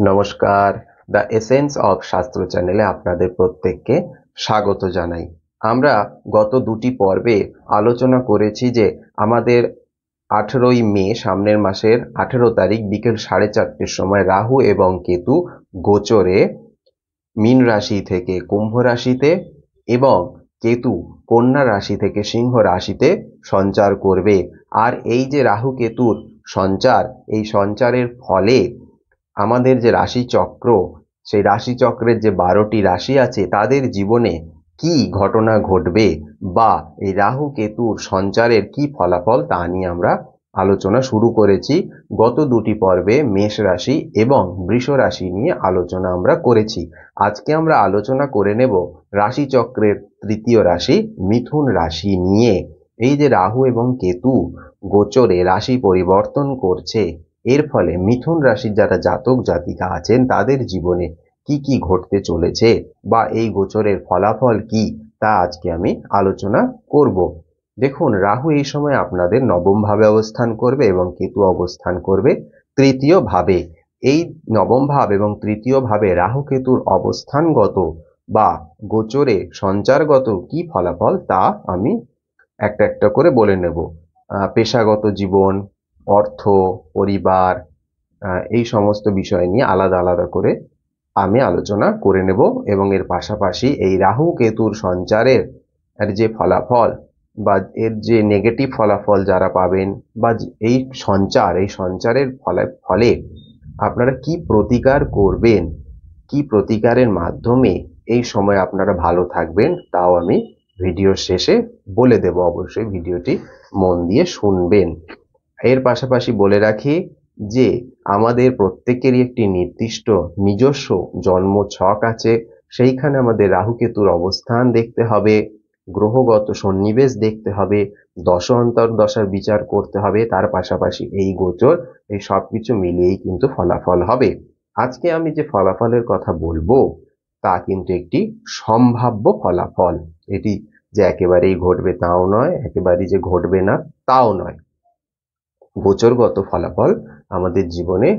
নমস্কার, the essence of শাস্ত্র চ্যানেলে আপনাদের প্রত্যেককে স্বাগত জানাই। আমরা গত দুটি পর্বে আলোচনা করেছি যে আমাদের 18ই মে সামনের মাসের 18 তারিখ বিকেল 4:30 সময় রাহু এবং কেতু গোচরে মীন রাশি থেকে কুম্ভ রাশিতে এবং কেতু কন্যা রাশি থেকে সিংহ রাশিতে সঞ্চার করবে। আর এই যে রাহু কেতুর সঞ্চার, এই সঞ্চারের ফলে আমাদের যে রাশিচক্র, সেই রাশিচক্রের যে 12টি রাশি আছে তাদের জীবনে কি ঘটনা ঘটবে বা এই রাহু কেতুর সঞ্চারের কি ফলাফল তা নিয়ে আমরা আলোচনা শুরু করেছি। গত দুটি পর্বে মেষ রাশি এবং বৃষ রাশি নিয়ে আলোচনা আমরা করেছি। আজকে আমরা আলোচনা করে নেব রাশিচক্রের তৃতীয় রাশি মিথুন রাশি নিয়ে। এই যে রাহু এবং কেতু গোচরে রাশি পরিবর্তন করছে, এর ফলে মিথুন রাশির যারা জাতক জাতিকা আছেন তাদের জীবনে কি কি ঘটতে চলেছে বা এই গোচরের ফলাফল কি তা আজকে আমি আলোচনা করব। দেখুন, রাহু এই সময় আপনাদের নবম ভাবে অবস্থান করবে এবং কেতু অবস্থান করবে তৃতীয় ভাবে। এই নবম ভাব এবং তৃতীয় ভাবে রাহু কেতুর অবস্থানগত বা গোচরে সঞ্চারগত কি ফলাফল তা আমি একটা একটা করে বলে নেব। পেশাগত জীবন, অর্থ, পরিবার, এই সমস্ত বিষয় নিয়ে আলাদা আলাদা করে আমি আলোচনা করে নেব এবং এর পাশাপাশি এই রাহু কেতুর সঞ্চারের যে ফলাফল বা এর যে নেগেটিভ ফলাফল যারা পাবেন বা এই সঞ্চারের ফলে আপনারা কি প্রতিকার করবেন, কি প্রতিকারের মাধ্যমে এই সময় আপনারা ভালো থাকবেন তাও আমি ভিডিওর শেষে বলে দেব। অবশ্যই ভিডিওটি মন দিয়ে শুনবেন। এর পাশাপাশি বলে রাখি যে আমাদের প্রত্যেকেরই একটি নির্দিষ্ট নিজস্ব জন্ম ছক আছে। সেইখানে আমাদের রাহু কেতুর অবস্থান দেখতে হবে, গ্রহগত সন্নিবেশ দেখতে হবে, দশ অন্তর্দশার বিচার করতে হবে, তার পাশাপাশি এই গোচর, এই সবকিছু মিলিয়েই কিন্তু ফলাফল হবে। আজকে আমি যে ফলাফলের কথা বলবো তা কিন্তু একটি সম্ভাব্য ফলাফল। এটি যে একেবারেই ঘটবে তাও নয়, একেবারেই যে ঘটবে না তাও নয়। গোচরগত ফলাফল আমাদের জীবনে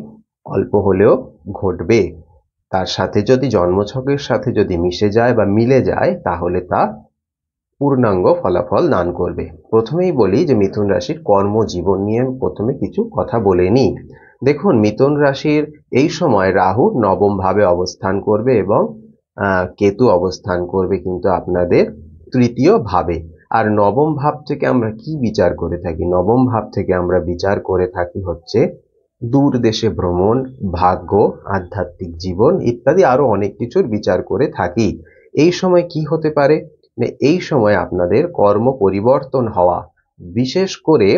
অল্প হলেও ঘটবে, তার সাথে যদি জন্মছকের সাথে যদি মিশে যায় বা মিলে যায় তাহলে তা পূর্ণাঙ্গ ফলাফল দান করবে। প্রথমেই বলি যে মিথুন রাশির কর্মজীবন নিয়ে প্রথমে কিছু কথা বলে নিই। দেখুন, মিথুন রাশির এই সময় রাহু নবম ভাবে অবস্থান করবে এবং কেতু অবস্থান করবে কিন্তু আপনাদের তৃতীয় ভাবে। আর নবম ভাব থেকে আমরা কি বিচার করে থাকি? নবম ভাব থেকে আমরা বিচার করে থাকি হচ্ছে দূর দেশে ভ্রমণ, ভাগ্য, আধ্যাত্মিক জীবন ইত্যাদি আরো অনেক কিছুর বিচার করে থাকি। এই সময় কি হতে পারে? এই সময় আপনাদের কর্ম পরিবর্তন হওয়া, বিশেষ করে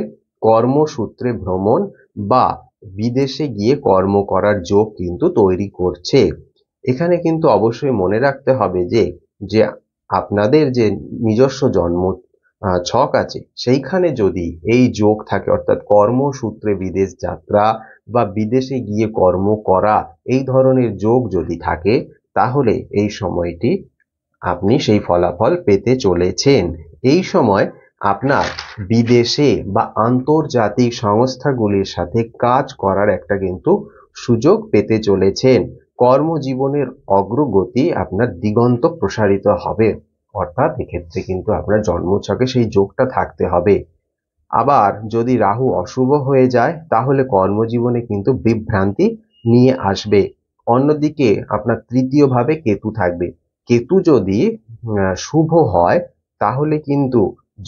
কর্মসূত্রে ভ্রমণ বা বিদেশে গিয়ে কর্ম করার যোগ কিন্তু তৈরি করছে। এখানে কিন্তু অবশ্যই মনে রাখতে হবে যে আপনাদের যে নিজস্ব জন্ম ছক আছে সেইখানে যদি এই যোগ থাকে, অর্থাৎ কর্মসূত্রে বিদেশ যাত্রা বা বিদেশে গিয়ে কর্ম করা, এই ধরনের যোগ যদি থাকে তাহলে এই সময়টি আপনি সেই ফলাফল পেতে চলেছেন। এই সময় আপনার বিদেশে বা আন্তর্জাতিক সংস্থাগুলির সাথে কাজ করার একটা কিন্তু সুযোগ পেতে চলেছেন। কর্মজীবনের অগ্রগতি আপনার দিগন্ত প্রসারিত হবে, অর্থাৎ এক্ষেত্রে কিন্তু আপনার জন্মছকে সেই যোগটা থাকতে হবে। আবার যদি রাহু অশুভ হয়ে যায় তাহলে কর্মজীবনে কিন্তু বিভ্রান্তি নিয়ে আসবে। অন্যদিকে আপনার তৃতীয় ভাবে কেতু থাকবে। কেতু যদি শুভ হয় তাহলে কিন্তু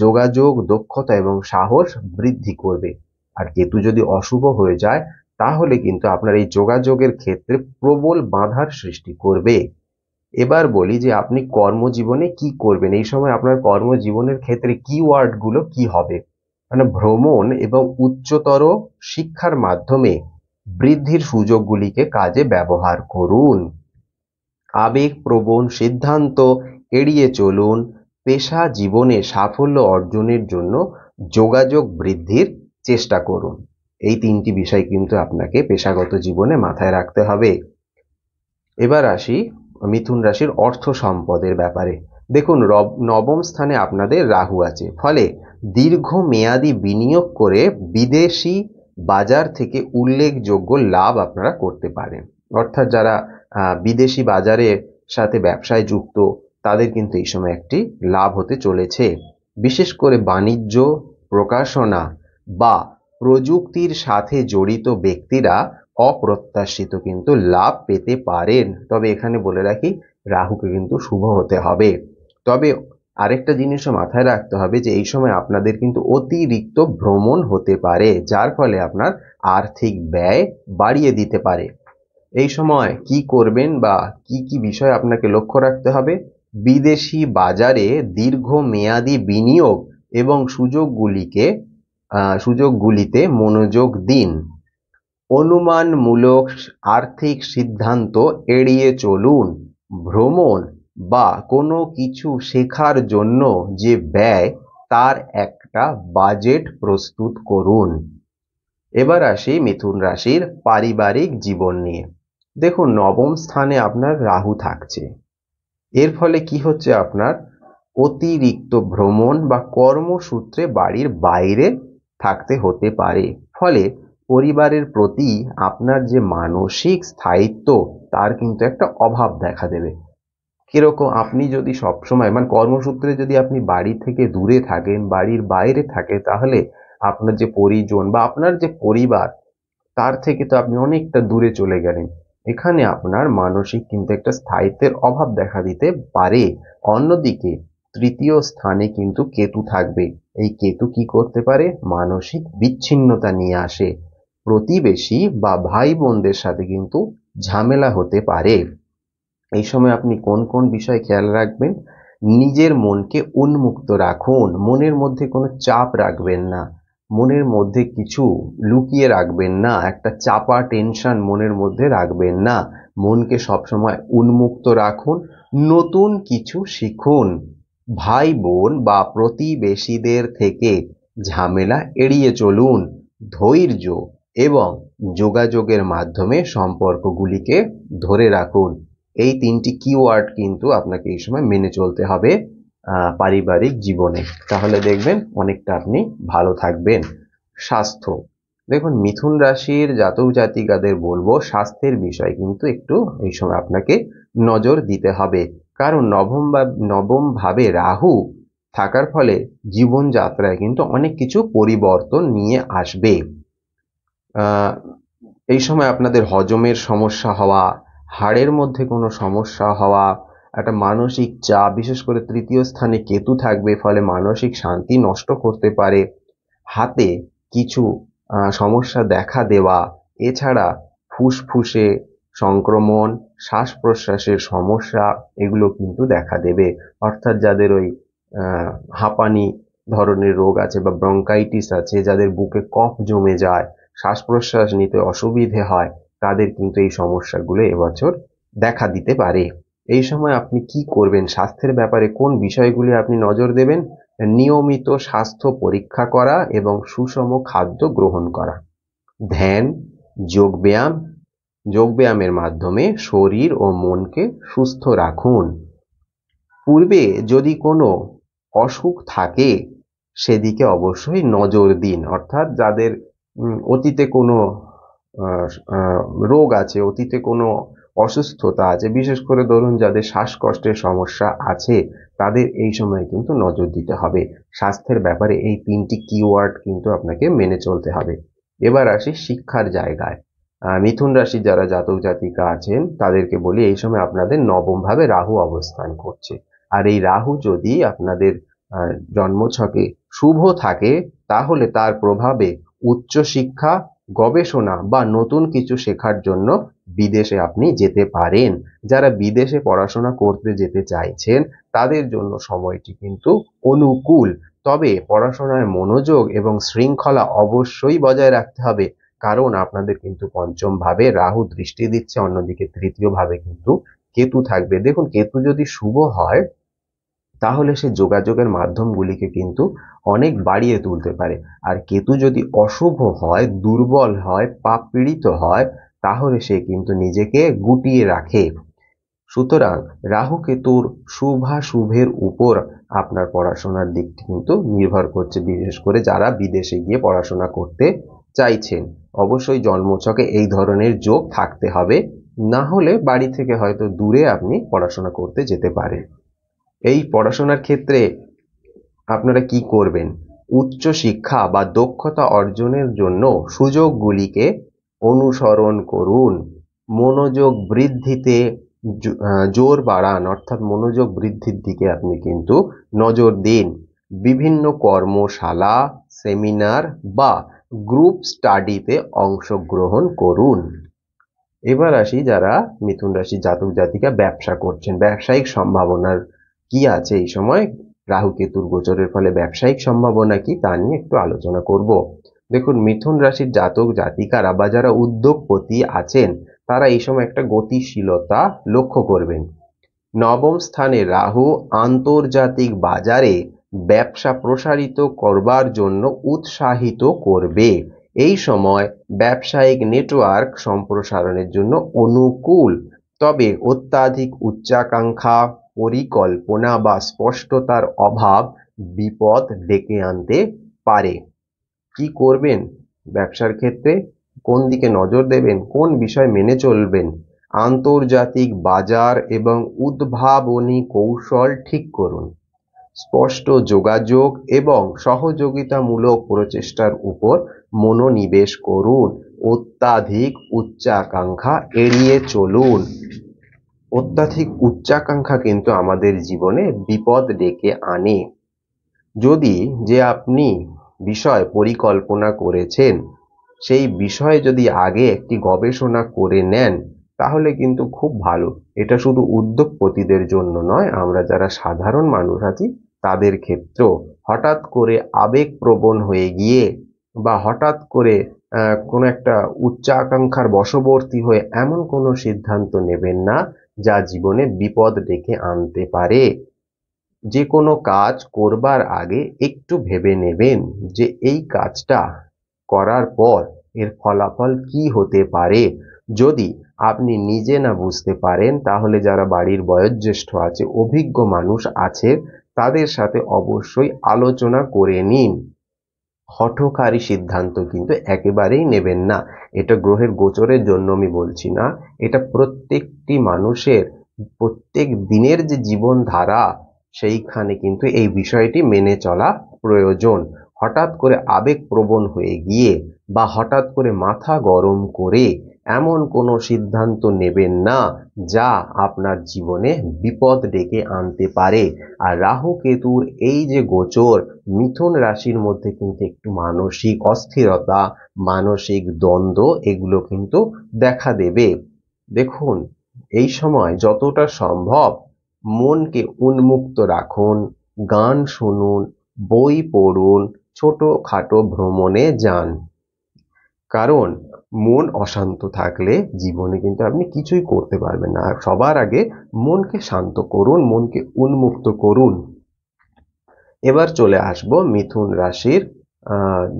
যোগাযোগ, দক্ষতা এবং সাহস বৃদ্ধি করবে। আর কেতু যদি অশুভ হয়ে যায় তাহলে কিন্তু আপনার এই যোগাযোগের ক্ষেত্রে প্রবল বাধার সৃষ্টি করবে। এবার বলি যে আপনি কর্মজীবনে কি করবেন। এই সময় আপনার কর্মজীবনের ক্ষেত্রে কিওয়ার্ড গুলো কি হবে? মানে ভ্রমণ এবং উচ্চতর শিক্ষার মাধ্যমে বৃদ্ধির সুযোগগুলিকে কাজে ব্যবহার করুন। আবেগপ্রবণ সিদ্ধান্ত এড়িয়ে চলুন। পেশা জীবনে সাফল্য অর্জনের জন্য যোগাযোগ বৃদ্ধির চেষ্টা করুন। এই তিনটি বিষয় কিন্তু আপনাকে পেশাগত জীবনে মাথায় রাখতে হবে। এবার আসি মিথুন রাশির অর্থ সম্পদের ব্যাপারে। দেখুন, নবম স্থানে আপনাদের রাহু আছে, ফলে দীর্ঘমেয়াদী বিনিয়োগ করে বিদেশি বাজার থেকে উল্লেখযোগ্য লাভ আপনারা করতে পারেন। অর্থাৎ যারা বিদেশি বাজারের সাথে ব্যবসায় যুক্ত তাদের কিন্তু এই সময় একটি লাভ হতে চলেছে। বিশেষ করে বাণিজ্য, প্রকাশনা বা প্রযুক্তির সাথে জড়িত ব্যক্তিরা অপ্রত্যাশিত কিন্তু লাভ পেতে পারেন। তবে এখানে বলে রাখি, রাহুকে কিন্তু শুভ হতে হবে। তবে আরেকটা জিনিসও মাথায় রাখতে হবে যে এই সময় আপনাদের কিন্তু অতিরিক্ত ভ্রমণ হতে পারে, যার ফলে আপনার আর্থিক ব্যয় বাড়িয়ে দিতে পারে। এই সময় কি করবেন বা কি কি বিষয় আপনাকে লক্ষ্য রাখতে হবে? বিদেশি বাজারে দীর্ঘমেয়াদী বিনিয়োগ এবং সুযোগগুলিতে মনোযোগ দিন। অনুমানমূলক আর্থিক সিদ্ধান্ত এড়িয়ে চলুন। ভ্রমণ বা কোনো কিছু শেখার জন্য যে ব্যয়, তার একটা বাজেট প্রস্তুত করুন। এবার আসি মিথুন রাশির পারিবারিক জীবন নিয়ে। দেখুন, নবম স্থানে আপনার রাহু থাকছে। এর ফলে কি হচ্ছে, আপনার অতিরিক্ত ভ্রমণ বা কর্মসূত্রে বাড়ির বাইরে থাকতে হতে পারে। ফলে পরিবারের প্রতি আপনার যে মানসিক স্থায়িত্ব, তার কিন্তু একটা অভাব দেখা দেবে। কিরকম? আপনি যদি সবসময় কর্মসূত্রে যদি আপনি বাড়ি থেকে দূরে থাকেন, বাড়ির বাইরে থাকে, তাহলে আপনার যে পরিজন বা আপনার যে পরিবার, তার থেকে তো আপনি অনেকটা দূরে চলে গেলেন। এখানে আপনার মানসিক কিন্তু একটা স্থায়িত্বের অভাব দেখা দিতে পারে। অন্যদিকে তৃতীয় স্থানে কিন্তু কেতু থাকবে। এই কেতু কি করতে পারে? মানসিক বিচ্ছিন্নতা নিয়ে আসে। প্রতিবেশী বা ভাই বোনদের সাথে কিন্তু ঝামেলা হতে পারে। এই সময় আপনি কোন কোন বিষয়ে খেয়াল রাখবেন? নিজের মনকে উন্মুক্ত রাখুন। মনের মধ্যে কোনো চাপ রাখবেন না, মনের মধ্যে কিছু লুকিয়ে রাখবেন না, একটা চাপা টেনশন মনের মধ্যে রাখবেন না। মনকে সবসময় উন্মুক্ত রাখুন, নতুন কিছু শিখুন। ভাই বোন বা প্রতিবেশীদের থেকে ঝামেলা এড়িয়ে চলুন। ধৈর্য এবং যোগাযোগের মাধ্যমে সম্পর্কগুলিকে ধরে রাখুন। এই তিনটি কিওয়ার্ড কিন্তু আপনাকে এই সময় মেনে চলতে হবে পারিবারিক জীবনে। তাহলে দেখবেন অনেকটা আপনি ভালো থাকবেন। স্বাস্থ্য, দেখুন মিথুন রাশির জাতক জাতিকাদের বলবো, স্বাস্থ্যের বিষয় কিন্তু একটু এই সময় আপনাকে নজর দিতে হবে। কারণ নবম ভাবে রাহু থাকার ফলে জীবনযাত্রায় কিন্তু অনেক কিছু পরিবর্তন নিয়ে আসবে। এই সময় আপনাদের হজমের সমস্যা হওয়া, হাড়ের মধ্যে কোনো সমস্যা হওয়া, একটা মানসিক চাপ, বিশেষ করে তৃতীয় স্থানে কেতু থাকবে, ফলে মানসিক শান্তি নষ্ট করতে পারে। হাতে কিছু সমস্যা দেখা দেওয়া, এছাড়া ফুসফুসে সংক্রমণ, শ্বাস প্রশ্বাসের সমস্যা, এগুলো কিন্তু দেখা দেবে। অর্থাৎ যাদের ওই হাঁপানি ধরনের রোগ আছে বা ব্রঙ্কাইটিস আছে, যাদের বুকে কফ জমে যায়, শ্বাস প্রশ্বাস নিতে অসুবিধে হয়, তাদের কিন্তু এই সমস্যাগুলো এবছর দেখা দিতে পারে। এই সময় আপনি কি করবেন? স্বাস্থ্যের ব্যাপারে কোন বিষয়গুলি আপনি নজর দেবেন? নিয়মিত স্বাস্থ্য পরীক্ষা করা এবং সুষম খাদ্য গ্রহণ করা। ধ্যান, যোগব্যায়ামের মাধ্যমে শরীর ও মনকে সুস্থ রাখুন। পূর্বে যদি কোনো অসুখ থাকে, সেদিকে অবশ্যই নজর দিন। অর্থাৎ যাদের অতীতে কোনো রোগ আছে, অতীতে কোনো অসুস্থতা আছে, বিশেষ করে ধরুন যাদের শ্বাসকষ্টের সমস্যা আছে, তাদের এই সময় কিন্তু নজর দিতে হবে। স্বাস্থ্যের ব্যাপারে এই তিনটি কিওয়ার্ড কিন্তু আপনাকে মেনে চলতে হবে। এবার আসি শিক্ষার জায়গায়। মিথুন রাশির যারা জাতক জাতিকা আছেন, তাদেরকে বলি এই সময় আপনাদের নবম ভাবে রাহু অবস্থান করছে। আর এই রাহু যদি আপনাদের জন্মছকে শুভ থাকে, তাহলে তার প্রভাবে উচ্চশিক্ষা, গবেষণা বা নতুন কিছু শেখার জন্য বিদেশে আপনি যেতে পারেন। যারা বিদেশে পড়াশোনা করতে যেতে চাইছেন, তাদের জন্য সময়টি কিন্তু অনুকূল। তবে পড়াশোনায় মনোযোগ এবং শৃঙ্খলা অবশ্যই বজায় রাখতে হবে, কারণ আপনাদের কিন্তু পঞ্চম ভাবে রাহু দৃষ্টি দিচ্ছে, অন্যদিকে তৃতীয় ভাবে কিন্তু কেতু থাকবে। দেখুন, কেতু যদি শুভ হয়, তাহলে সে যোগাযোগের মাধ্যমগুলিকে কিন্তু অনেক বাড়িয়ে তুলতে পারে। আর কেতু যদি অশুভ হয়, দুর্বল হয়, পাপ পীড়িত হয়, তাহলে সে কিন্তু নিজেকে গুটিয়ে রাখে। সুতরাং রাহু কেতুর শুভাশুভের উপর আপনার পড়াশোনার দিকটি কিন্তু নির্ভর করছে, বিশেষ করে যারা বিদেশে গিয়ে পড়াশোনা করতে চাইছেন। অবশ্যই জন্মছকে এই ধরনের যোগ থাকতে হবে। না হলে বাড়ি থেকে হয়তো দূরে আপনি পড়াশোনা করতে যেতে পারেন। এই পড়াশোনার ক্ষেত্রে আপনারা কি করবেন? উচ্চ শিক্ষা বা দক্ষতা অর্জনের জন্য সুযোগগুলিকে অনুসরণ করুন। মনোযোগ বৃদ্ধিতে জোর বাড়ান, অর্থাৎ মনোযোগ বৃদ্ধির দিকে আপনি কিন্তু নজর দিন। বিভিন্ন কর্মশালা, সেমিনার বা গ্রুপ স্টাডিতে অংশগ্রহণ করুন। এবার আসি যারা মিথুন রাশি জাতক জাতিকা ব্যবসা করছেন, ব্যবসায়িক সম্ভাবনার কি আছে এই সময়, রাহু কেতুর গোচরের ফলে ব্যবসায়িক সম্ভাবনা কি তা নিয়ে একটু আলোচনা করব। দেখুন, মিথুন রাশির জাতক জাতিকারা বা যারা উদ্যোগপতি আছেন তারা এই সময় একটা গতিশীলতা লক্ষ্য করবেন। নবম স্থানে রাহু আন্তর্জাতিক বাজারে ব্যবসা প্রসারিত করবার জন্য উৎসাহিত করবে। এই সময় ব্যবসায়িক নেটওয়ার্ক সম্প্রসারণের জন্য অনুকূল, তবে অত্যাধিক উচ্চাকাঙ্ক্ষা, পরিকল্পনা বা স্পষ্টতার অভাব বিপদ ডেকে আনতে পারে। কি করবেন ব্যবসার ক্ষেত্রে? কোন দিকে নজর দেবেন? কোন বিষয় মেনে চলবেন? আন্তর্জাতিক বাজার এবং উদ্ভাবনী কৌশল ঠিক করুন। স্পষ্ট যোগাযোগ এবং সহযোগিতামূলক প্রচেষ্টার উপর মনোনিবেশ করুন। অত্যাধিক উচ্চাকাঙ্ক্ষা এড়িয়ে চলুন। অত্যাধিক উচ্চাকাঙ্ক্ষা কিন্তু আমাদের জীবনে বিপদ ডেকে আনে। যদি যে আপনি বিষয় পরিকল্পনা করেছেন সেই বিষয়ে যদি আগে একটি গবেষণা করে নেন তাহলে কিন্তু খুব ভালো। এটা শুধু উদ্যোগপতিদের জন্য নয়, আমরা যারা সাধারণ মানুষ আছি তাদের ক্ষেত্রেও হঠাৎ করে আবেগপ্রবণ হয়ে গিয়ে বা হঠাৎ করে কোনো একটা উচ্চাকাঙ্ক্ষার বশবর্তী হয়ে এমন কোনো সিদ্ধান্ত নেবেন না যা জীবনে বিপদ ডেকে আনতে পারে। যে কোনো কাজ করবার আগে একটু ভেবে নেবেন যে এই কাজটা করার পর এর ফলাফল কি হতে পারে। যদি আপনি নিজে না বুঝতে পারেন তাহলে যারা বাড়ির বয়োজ্যেষ্ঠ আছে, অভিজ্ঞ মানুষ আছে, তাদের সাথে অবশ্যই আলোচনা করে নিন। হঠকারী সিদ্ধান্ত কিন্তু একেবারেই নেবেন না। এটা গ্রহের গোচরের জন্য আমি বলছি না, এটা প্রত্যেকটি মানুষের প্রত্যেক দিনের যে জীবনধারা সেইখানে কিন্তু এই বিষয়টি মেনে চলা প্রয়োজন। হঠাৎ করে আবেগপ্রবণ হয়ে গিয়ে বা হঠাৎ করে মাথা গরম করে এমন কোনো সিদ্ধান্ত নেবেন না যা আপনার জীবনে বিপদ ডেকে আনতে পারে। আর রাহু কেতুর এই যে গোচর, মিথুন রাশির মধ্যে কিন্তু একটু মানসিক অস্থিরতা, মানসিক দ্বন্দ্ব এগুলো কিন্তু দেখা দেবে। দেখুন, এই সময় যতটা সম্ভব মনকে উন্মুক্ত রাখুন, গান শুনুন, বই পড়ুন, ছোটখাটো ভ্রমণে যান। কারণ মন অশান্ত থাকলে জীবনে কিন্তু আপনি কিছুই করতে পারবেন না। আর সবার আগে মনকে শান্ত করুন, মনকে উন্মুক্ত করুন। এবার চলে আসব মিথুন রাশির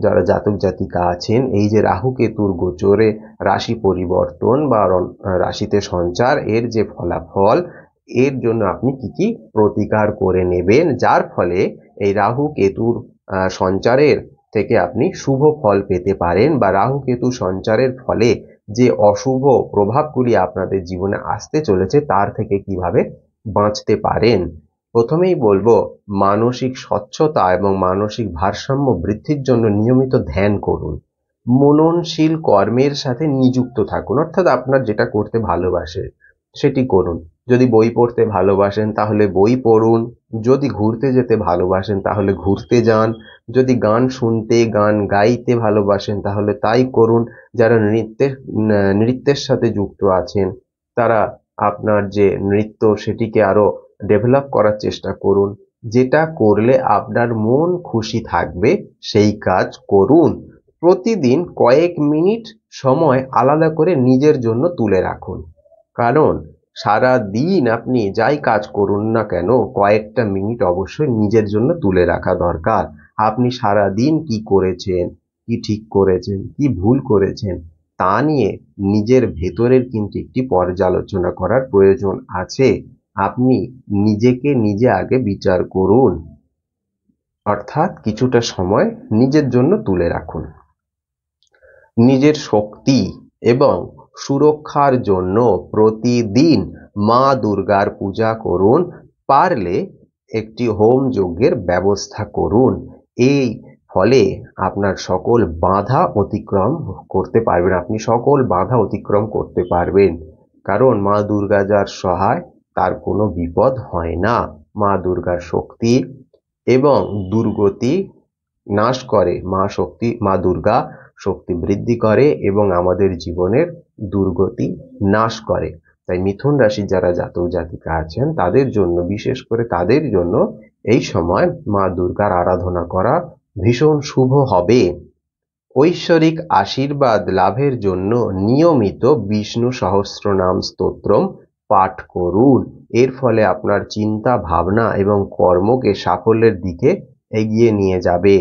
যারা জাতক জাতিকা আছেন, এই যে রাহু কেতুর গোচরে রাশি পরিবর্তন বা রাশিতে সঞ্চার এর যে ফলাফল, এর জন্য আপনি কি কি প্রতিকার করে নেবেন যার ফলে এই রাহু কেতুর সঞ্চারের থেকে আপনি শুভ ফল পেতে পারেন, বা রাহু কেতু সঞ্চারের ফলে যে অশুভ প্রভাবগুলি আপনাদের জীবনে আসতে চলেছে তার থেকে কিভাবে বাঁচতে পারেন। প্রথমেই বলবো, মানসিক স্বচ্ছতা এবং মানসিক ভারসাম্য বৃদ্ধির জন্য নিয়মিত ধ্যান করুন। মননশীল কর্মের সাথে নিযুক্ত থাকুন, অর্থাৎ আপনার যেটা করতে ভালোবাসে সেটি করুন। যদি বই পড়তে ভালোবাসেন তাহলে বই পড়ুন, যদি ঘুরতে যেতে ভালোবাসেন তাহলে ঘুরতে যান, যদি গান শুনতে গান গাইতে ভালোবাসেন তাহলে তাই করুন। যারা নৃত্যের সাথে যুক্ত আছেন তারা আপনার যে নৃত্য সেটিকে আরো ডেভেলপ করার চেষ্টা করুন। যেটা করলে আপনার মন খুশি থাকবে সেই কাজ করুন। প্রতিদিন কয়েক মিনিট সময় আলাদা করে নিজের জন্য তুলে রাখুন। কারণ সারা দিন আপনি যাই কাজ করুন না কেন কয়েকটা মিনিট অবশ্যই নিজের জন্য তুলে রাখা দরকার। আপনি সারা দিন কি করেছেন, কি ঠিক করেছেন, কি ভুল করেছেন তা নিয়ে নিজের ভেতরের কিন্তু একটি পর্যালোচনা করার প্রয়োজন আছে। আপনি নিজেকে নিজে আগে বিচার করুন, অর্থাৎ কিছুটা সময় নিজের জন্য তুলে রাখুন। নিজের শক্তি এবং সুরক্ষার জন্য প্রতিদিন মা দুর্গার পূজা করুন, পারলে একটি হোম যজ্ঞের ব্যবস্থা করুন। এই ফলে আপনার সকল বাধা অতিক্রম করতে পারবেন, আপনি সকল বাধা অতিক্রম করতে পারবেন, কারণ মা দুর্গা যার সহায় তার কোনো বিপদ হয় না। মা দুর্গার শক্তি এবং দুর্গতি নাশ করে, মা দুর্গা শক্তি বৃদ্ধি করে এবং আমাদের জীবনের দুর্গতি নাশ করে। তাই মিথুন রাশির যারা জাতক জাতিকা আছেন তাদের জন্য, বিশেষ করে তাদের জন্য এই সময় মা দুর্গার আরাধনা করা ভীষণ শুভ হবে। ঐশ্বরিক আশীর্বাদ লাভের জন্য নিয়মিত বিষ্ণু সহস্রনাম স্তোত্রম পাঠ করুন। এর ফলে আপনার চিন্তা ভাবনা এবং কর্মকে সাফল্যের দিকে এগিয়ে নিয়ে যাবে।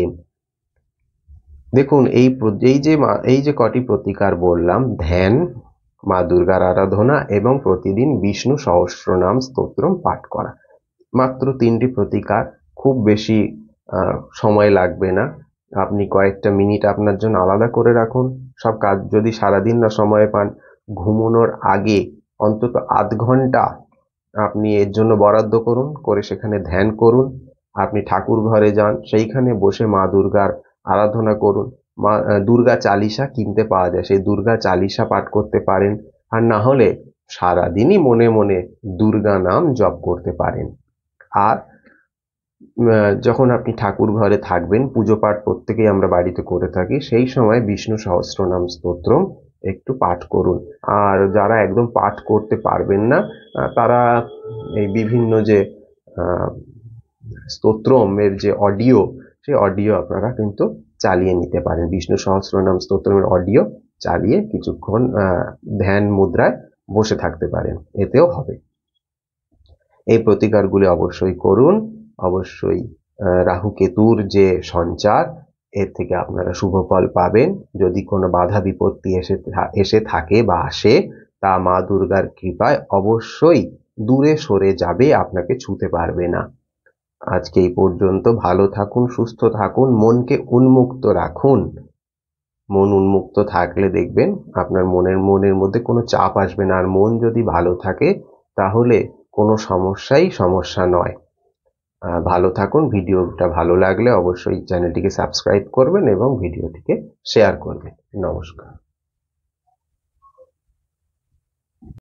দেখুন, এই যে কটি প্রতিকার বললাম, ধ্যান, মা দুর্গার আরাধনা এবং প্রতিদিন বিষ্ণু সহস্রনাম স্তোত্রম পাঠ করা, মাত্র 3টি প্রতিকার, খুব বেশি সময় লাগবে না। আপনি কয়েকটা মিনিট আপনার জন্য আলাদা করে রাখুন। সব কাজ যদি সারাদিন না সময় পান, ঘুমানোর আগে অন্তত আধ ঘন্টা আপনি এর জন্য বরাদ্দ করুন, করে সেখানে ধ্যান করুন। আপনি ঠাকুর ঘরে যান, সেইখানে বসে মা দুর্গার আরাধনা করুন। মা দুর্গা চালিসা কিনতে পাওয়া যায়, সেই দুর্গা চালিসা পাঠ করতে পারেন। আর না হলে সারাদিনই মনে মনে দুর্গা নাম জপ করতে পারেন। আর যখন আপনি ঠাকুর ঘরে থাকবেন, পুজো পাঠ প্রত্যেকেই আমরা বাড়িতে করে থাকি, সেই সময় বিষ্ণু সহস্রনাম স্তোত্রম একটু পাঠ করুন। আর যারা একদম পাঠ করতে পারবেন না, তারা এই বিভিন্ন যে স্তোত্রমের যে অডিও, সেই অডিও আপনারা কিন্তু চালিয়ে নিতে পারেন। বিষ্ণু সহস্রনাম স্তোত্রমের অডিও চালিয়ে কিছুক্ষণ ধ্যান মুদ্রায় বসে থাকতে পারেন, এতেও হবে। এই প্রতিকারগুলি অবশ্যই করুন। অবশ্যই রাহু কেতুর যে সঞ্চার, এর থেকে আপনারা শুভ ফল পাবেন। যদি কোনো বাধা বিপত্তি এসে থাকে বা আসে, তা মা দুর্গার কৃপায় অবশ্যই দূরে সরে যাবে, আপনাকে ছুঁতে পারবে না। আজকে এই পর্যন্ত। ভালো থাকুন, সুস্থ থাকুন, মনকে উন্মুক্ত রাখুন। মন উন্মুক্ত থাকলে দেখবেন আপনার মনের মধ্যে কোনো চাপ আসবে না। আর মন যদি ভালো থাকে তাহলে কোনো সমস্যা নয়। ভালো থাকুন। ভিডিওটা ভালো লাগলে অবশ্যই চ্যানেলটিকে সাবস্ক্রাইব করবেন এবং ভিডিওটিকে শেয়ার করবেন। নমস্কার।